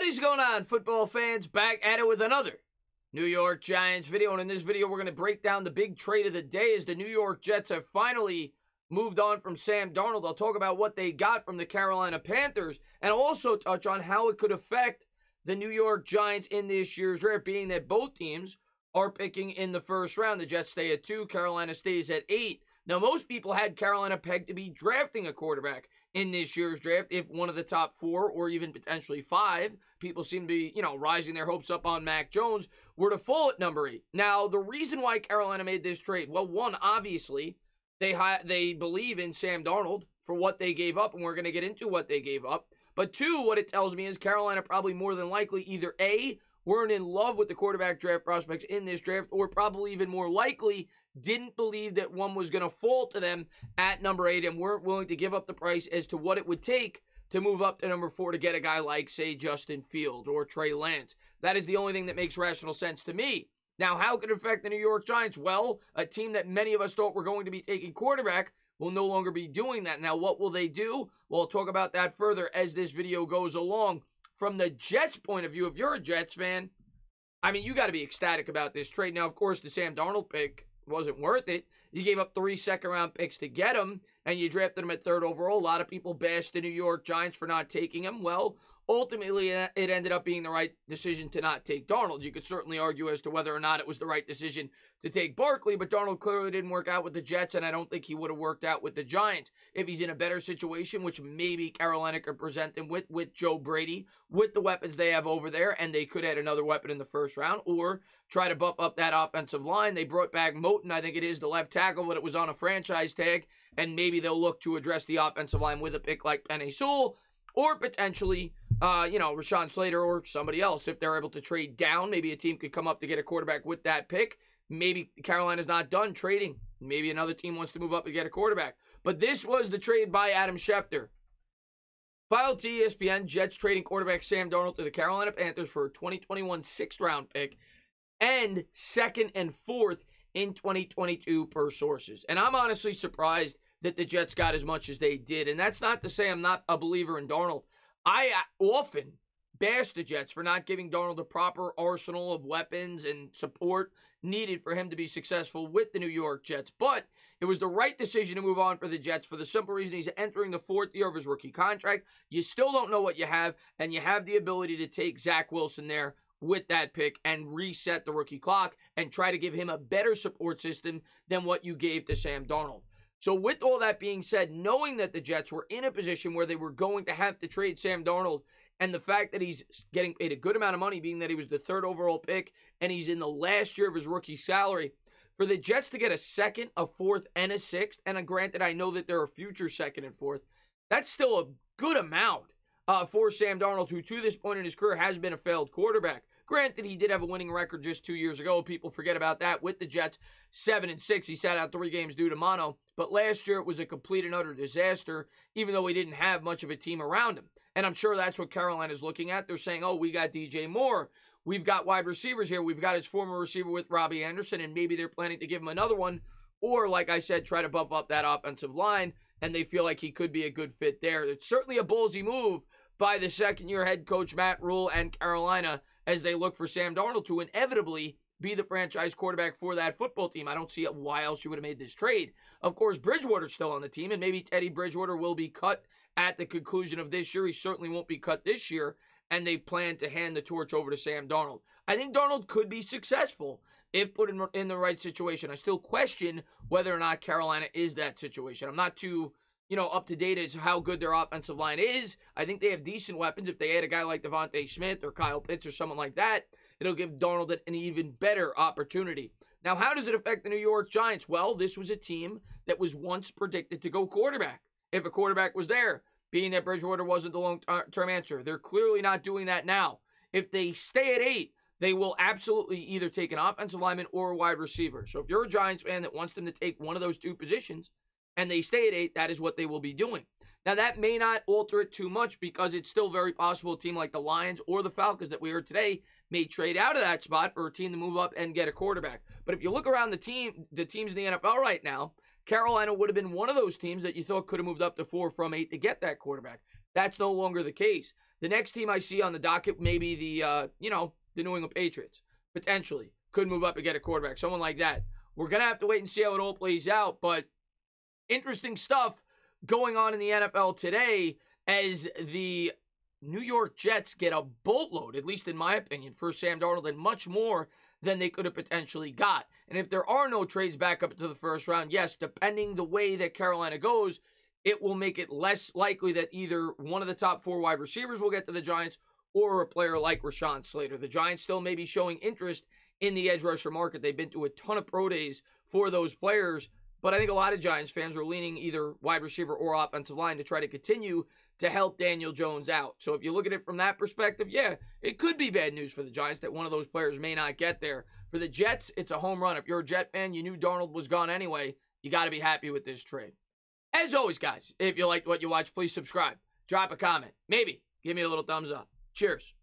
What is going on, football fans? Back at it with another New York Giants video. And in this video, we're going to break down the big trade of the day as the New York Jets have finally moved on from Sam Darnold. I'll talk about what they got from the Carolina Panthers, and I'll also touch on how it could affect the New York Giants in this year's draft, being that both teams are picking in the first round. The Jets stay at 2, Carolina stays at 8. Now, most people had Carolina pegged to be drafting a quarterback in this year's draft if one of the top 4 or even potentially 5, people seem to be, rising their hopes up on Mac Jones, were to fall at number 8. Now, the reason why Carolina made this trade, well, one, obviously, they believe in Sam Darnold for what they gave up, and we're going to get into what they gave up. But 2, what it tells me is Carolina probably more than likely either A, weren't in love with the quarterback draft prospects in this draft, or probably even more likely didn't believe that one was going to fall to them at number 8 and weren't willing to give up the price as to what it would take to move up to number 4 to get a guy like, say, Justin Fields or Trey Lance. That is the only thing that makes rational sense to me. Now, how could it affect the New York Giants? Well, a team that many of us thought were going to be taking quarterback will no longer be doing that. Now, what will they do? Well, I'll talk about that further as this video goes along. From the Jets' point of view, if you're a Jets fan, I mean, you got to be ecstatic about this trade. Now, of course, the Sam Darnold pick wasn't worth it. You gave up 3 second-round picks to get him, and you drafted him at 3rd overall. A lot of people bashed the New York Giants for not taking him. Well, ultimately, it ended up being the right decision to not take Darnold. You could certainly argue as to whether or not it was the right decision to take Barkley, but Darnold clearly didn't work out with the Jets, and I don't think he would have worked out with the Giants. If he's in a better situation, which maybe Carolina could present him with Joe Brady, with the weapons they have over there, and they could add another weapon in the first round, or try to buff up that offensive line. They brought back Moton, I think it is, the left tackle, but it was on a franchise tag, and maybe they'll look to address the offensive line with a pick like Penei Sewell, or potentially, Rashawn Slater or somebody else. If they're able to trade down, maybe a team could come up to get a quarterback with that pick. Maybe Carolina's not done trading. Maybe another team wants to move up and get a quarterback. But this was the trade by Adam Schefter. Filed to ESPN, Jets trading quarterback Sam Darnold to the Carolina Panthers for a 2021 6th-round pick and 2nd and 4th in 2022 per sources. And I'm honestly surprised that the Jets got as much as they did. And that's not to say I'm not a believer in Darnold. I often bash the Jets for not giving Darnold the proper arsenal of weapons and support needed for him to be successful with the New York Jets. But it was the right decision to move on for the Jets for the simple reason he's entering the 4th year of his rookie contract. You still don't know what you have, and you have the ability to take Zach Wilson there with that pick and reset the rookie clock and try to give him a better support system than what you gave to Sam Darnold. So with all that being said, knowing that the Jets were in a position where they were going to have to trade Sam Darnold, and the fact that he's getting paid a good amount of money, being that he was the 3rd overall pick and he's in the last year of his rookie salary, for the Jets to get a 2nd, a 4th, and a 6th, and granted, I know that there are future 2nd and 4th, that's still a good amount for Sam Darnold, who to this point in his career has been a failed quarterback. Granted, he did have a winning record just 2 years ago. People forget about that with the Jets. 7-6. He sat out 3 games due to mono. But last year, it was a complete and utter disaster, even though he didn't have much of a team around him. And I'm sure that's what Carolina's looking at. They're saying, oh, we got DJ Moore. We've got wide receivers here. We've got his former receiver with Robbie Anderson, and maybe they're planning to give him another one. Or, like I said, try to buff up that offensive line, and they feel like he could be a good fit there. It's certainly a ballsy move by the second-year head coach Matt Rule and Carolina as they look for Sam Darnold to inevitably be the franchise quarterback for that football team. I don't see why else you would have made this trade. Of course, Bridgewater's still on the team, and maybe Teddy Bridgewater will be cut at the conclusion of this year. He certainly won't be cut this year, and they plan to hand the torch over to Sam Darnold. I think Darnold could be successful if put in the right situation. I still question whether or not Carolina is that situation. I'm not too up to date as how good their offensive line is. I think they have decent weapons. If they add a guy like Devontae Smith or Kyle Pitts or someone like that, it'll give Darnold an even better opportunity. Now, how does it affect the New York Giants? Well, this was a team that was once predicted to go quarterback if a quarterback was there, being that Bridgewater wasn't the long-term answer. They're clearly not doing that now. If they stay at 8, they will absolutely either take an offensive lineman or a wide receiver. So if you're a Giants fan that wants them to take one of those 2 positions, and they stay at 8, that is what they will be doing. Now, that may not alter it too much because it's still very possible a team like the Lions or the Falcons that we heard today may trade out of that spot for a team to move up and get a quarterback. But if you look around the teams in the NFL right now, Carolina would have been one of those teams that you thought could have moved up to 4 from 8 to get that quarterback. That's no longer the case. The next team I see on the docket, maybe the New England Patriots, potentially could move up and get a quarterback, someone like that. We're going to have to wait and see how it all plays out, but interesting stuff going on in the NFL today as the New York Jets get a boatload, at least in my opinion, for Sam Darnold, and much more than they could have potentially got. And if there are no trades back up into the first round, yes, depending the way that Carolina goes, it will make it less likely that either one of the top 4 wide receivers will get to the Giants or a player like Rashawn Slater. The Giants still may be showing interest in the edge rusher market. They've been to a ton of pro days for those players, but I think a lot of Giants fans are leaning either wide receiver or offensive line to try to continue to help Daniel Jones out. So if you look at it from that perspective, yeah, it could be bad news for the Giants that one of those players may not get there. For the Jets, it's a home run. If you're a Jet fan, you knew Darnold was gone anyway. You got to be happy with this trade. As always, guys, if you liked what you watched, please subscribe. Drop a comment. Maybe give me a little thumbs up. Cheers.